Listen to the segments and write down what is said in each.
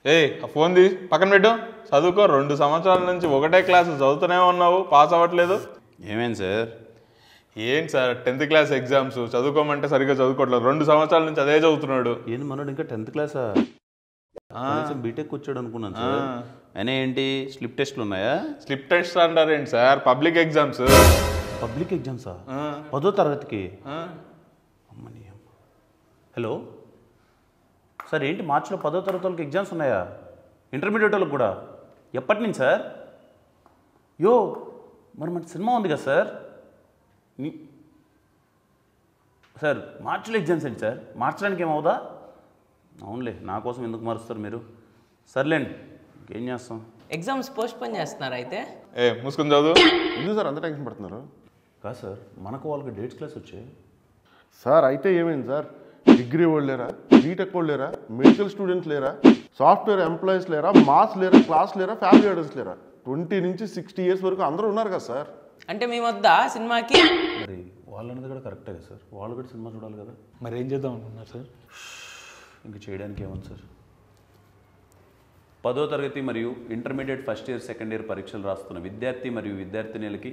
ఆ ఫోన్ తీ పక్కన పెట్టు. చదువుకో. 2 సంవత్సరాల నుంచి ఒకటే క్లాసు చదువుతూనే ఉన్నావు, పాస్ అవ్వట్లేదు. ఏమేం సార్? ఏంటి సార్ 10th క్లాస్ ఎగ్జామ్స్ చదువుకోమంటే సరిగ్గా చదువుకోవట్లేదు. 2 సంవత్సరాల నుంచి అదే చదువుతున్నాడు. ఏంది మనోడు ఇంకా 10th క్లాసా? బీటెక్ వచ్చాడు అనుకున్నాను సార్. అయినా ఏంటి స్లిప్ టెస్ట్లు ఉన్నాయా? స్లిప్ టెస్ట్ అంటారేంటి సార్? Public exams. పబ్లిక్ ఎగ్జామ్సా? 10వ తరగతికి? అమ్మని అమ్మ. హలో సార్, ఏంటి మార్చిలో 10వ తరగతి వాళ్ళకి ఎగ్జామ్స్ ఉన్నాయా? ఇంటర్మీడియట్ వాళ్ళకి కూడా? ఎప్పటి నుంచి సార్? యో మరి మన సినిమా ఉంది కదా సార్. సార్ మార్చిలో ఎగ్జామ్స్ ఏంటి సార్? మార్చడానికి ఏమవుదా? అవునులే, నా కోసం ఎందుకు మారుస్తారు మీరు? సర్లేండి, ఇంకేం చేస్తాం. ఎగ్జామ్స్ పోస్ట్ పోన్ చేస్తున్నారు అయితే? మూసుకుని చదువు. ఎందుకు సార్ అంత టెన్షన్ పడుతున్నారు? కాదు సార్, మనకు వాళ్ళకి డేట్స్ క్లాస్ వచ్చాయి సార్. అయితే ఏమైంది సార్? డిగ్రీ వాళ్ళు లేరా, బీటెక్ వాళ్ళు లేరా, మెడికల్ స్టూడెంట్స్ లేరా, సాఫ్ట్వేర్ ఎంప్లాయీస్ లేరా, మాస్ లేరా, క్లాస్ లేరా, ఫ్యామిలీ ఆర్డర్స్ లేరా? 20 నుంచి 60 ఇయర్స్ వరకు అందరూ ఉన్నారు కదా సార్. అంటే మీ వద్దా సినిమాకి? మరి వాళ్ళు అన్నది కూడా కరెక్టే కదా సార్, వాళ్ళు కూడా సినిమా చూడాలి కదా. మరి ఏం చేద్దాం అనుకున్నారు సార్? ఇంక చేయడానికి ఏముంది సార్. 10వ తరగతి మరియు intermediate first year second year పరీక్షలు రాస్తున్న విద్యార్థి మరియు విద్యార్థినులకి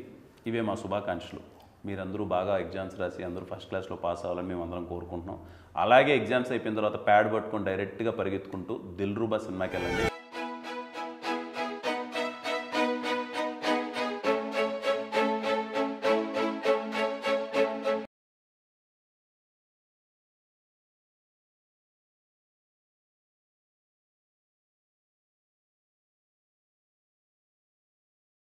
ఇవే మా శుభాకాంక్షలు. మీరందరూ బాగా ఎగ్జామ్స్ రాసి అందరూ ఫస్ట్ క్లాస్లో పాస్ అవ్వాలని మేము అందరం కోరుకుంటున్నాం. అలాగే ఎగ్జామ్స్ అయిపోయిన తర్వాత ప్యాడ్ పట్టుకొని డైరెక్ట్గా పరిగెత్తుకుంటూ దిల్రూబా సినిమాకి వెళ్ళండి.